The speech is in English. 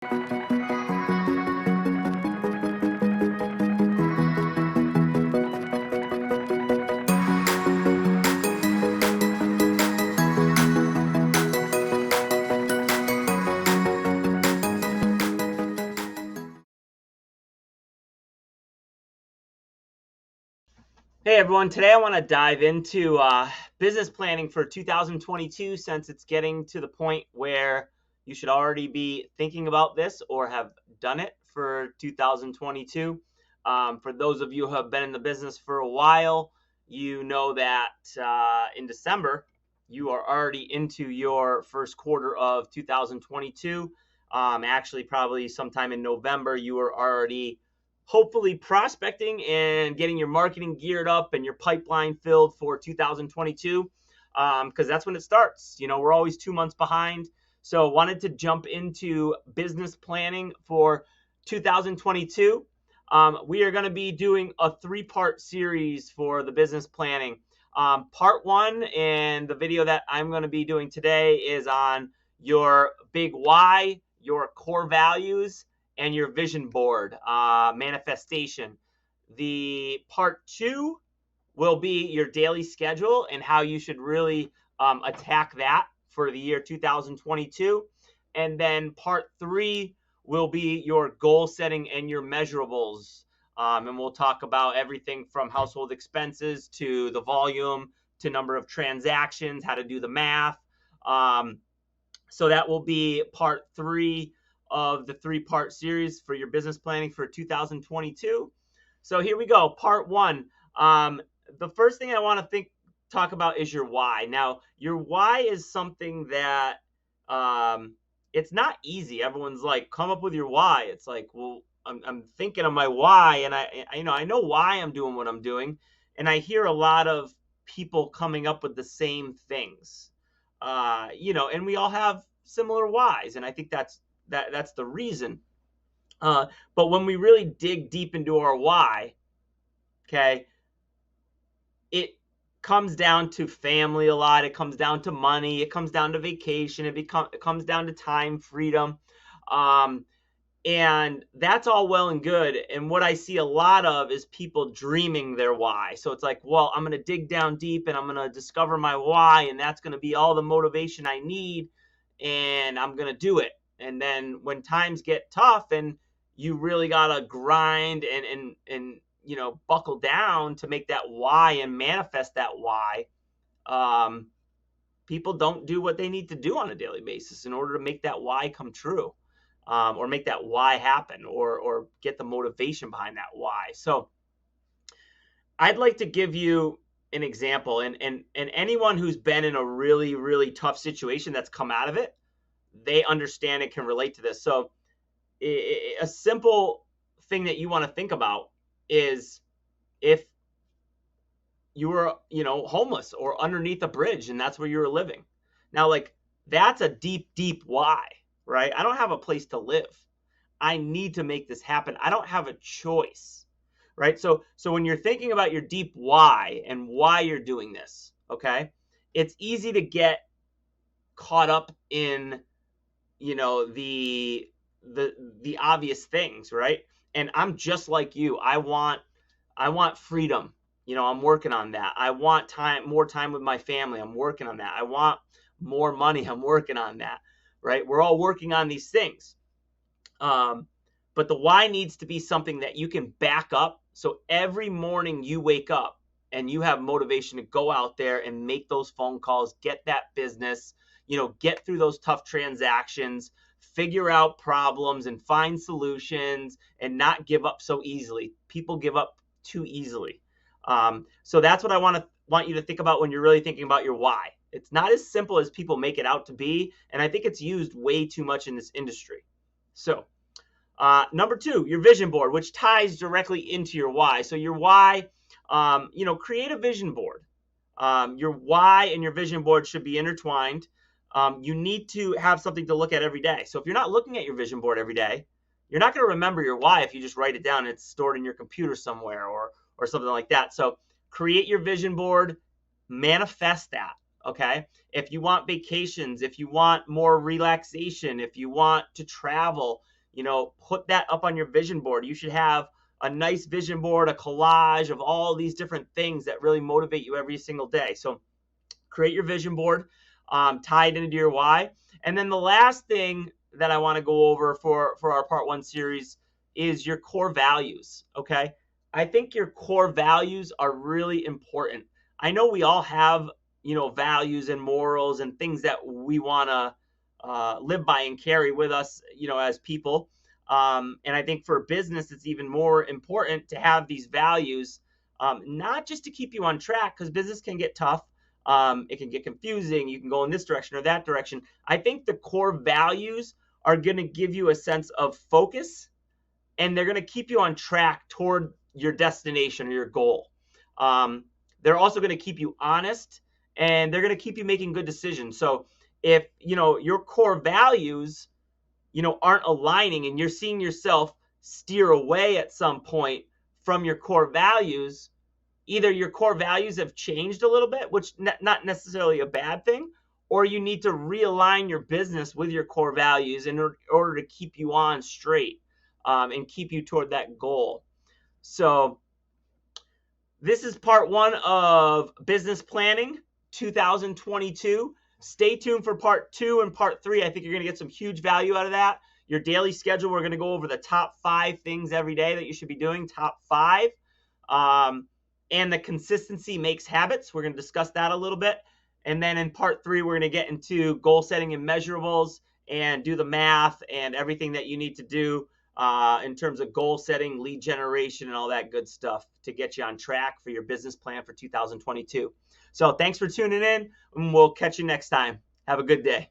Hey everyone, today I want to dive into business planning for 2022 since it's getting to the point where you should already be thinking about this or have done it for 2022. For those of you who have been in the business for a while, you know that in December you are already into your first quarter of 2022. Actually, probably sometime in November, you are already hopefully prospecting and getting your marketing geared up and your pipeline filled for 2022, because that's when it starts. We're always 2 months behind. So wanted to jump into business planning for 2022. We are going to be doing a 3-part series for the business planning. Part 1 and the video that I'm going to be doing today is on your big why, your core values, and your vision board manifestation. The part 2 will be your daily schedule and how you should really attack that for the year 2022. And then part 3 will be your goal setting and your measurables. And we'll talk about everything from household expenses to the volume to number of transactions, how to do the math. So that will be part 3 of the 3-part series for your business planning for 2022. So here we go. Part 1. The first thing I want to talk about is your why. Now, your why is something that it's not easy. Everyone's like, come up with your why. It's like, well, I'm thinking of my why, and I know why I'm doing what I'm doing, and I hear a lot of people coming up with the same things. And we all have similar whys, and I think that's the reason. But when we really dig deep into our why, okay, it comes down to family a lot. It comes down to money. It comes down to vacation. It comes down to time, freedom. And that's all well and good. And what I see a lot of is people dreaming their why. So it's like, well, I'm going to dig down deep and I'm going to discover my why. And that's going to be all the motivation I need. And I'm going to do it. And then when times get tough and you really got to grind and buckle down to make that why and manifest that why, people don't do what they need to do on a daily basis in order to make that why come true. Or make that why happen, or get the motivation behind that why. So I'd like to give you an example, and anyone who's been in a really, really tough situation that's come out of it, they understand and can relate to this. So a simple thing that you want to think about is if you were, homeless or underneath a bridge and that's where you were living. Now, like, that's a deep, deep why. Right? I don't have a place to live. I need to make this happen. I don't have a choice. Right? So when you're thinking about your deep why and why you're doing this, okay, it's easy to get caught up in, the obvious things, right? And I'm just like you. I want freedom. I'm working on that. I want more time with my family. I'm working on that. I want more money. I'm working on that. Right? We're all working on these things. But the why needs to be something that you can back up. So every morning you wake up and you have motivation to go out there and make those phone calls, get that business, get through those tough transactions, figure out problems and find solutions and not give up so easily. People give up too easily. So that's what I want you to think about when you're really thinking about your why. It's not as simple as people make it out to be, and I think it's used way too much in this industry. So, number 2, your vision board, which ties directly into your why. So your why, create a vision board. Your why and your vision board should be intertwined. You need to have something to look at every day. So if you're not looking at your vision board every day, you're not going to remember your why if you just write it down and it's stored in your computer somewhere or something like that. So create your vision board, manifest that. Okay. If you want vacations, if you want more relaxation, if you want to travel, put that up on your vision board. You should have a nice vision board, a collage of all these different things that really motivate you every single day. So create your vision board, tie it into your why. And then the last thing that I want to go over for our part one series is your core values. Okay. I think your core values are really important. I know we all have, values and morals and things that we want to live by and carry with us, as people. And I think for business, it's even more important to have these values, not just to keep you on track, because business can get tough. It can get confusing. You can go in this direction or that direction. I think the core values are going to give you a sense of focus, and they're going to keep you on track toward your destination or your goal. They're also going to keep you honest, and they're going to keep you making good decisions. So if, your core values, aren't aligning and you're seeing yourself steer away at some point from your core values, either your core values have changed a little bit, which not necessarily a bad thing, or you need to realign your business with your core values in order to keep you on straight, and keep you toward that goal. So this is part one of Business Planning 2022. Stay tuned for part two and part three. I think you're going to get some huge value out of that. Your daily schedule, we're going to go over the top 5 things every day that you should be doing, top 5. And the consistency makes habits. We're going to discuss that a little bit. And then in part 3, we're going to get into goal setting and measurables and do the math and everything that you need to do in terms of goal setting, lead generation, and all that good stuff to get you on track for your business plan for 2022. So thanks for tuning in, and we'll catch you next time. Have a good day.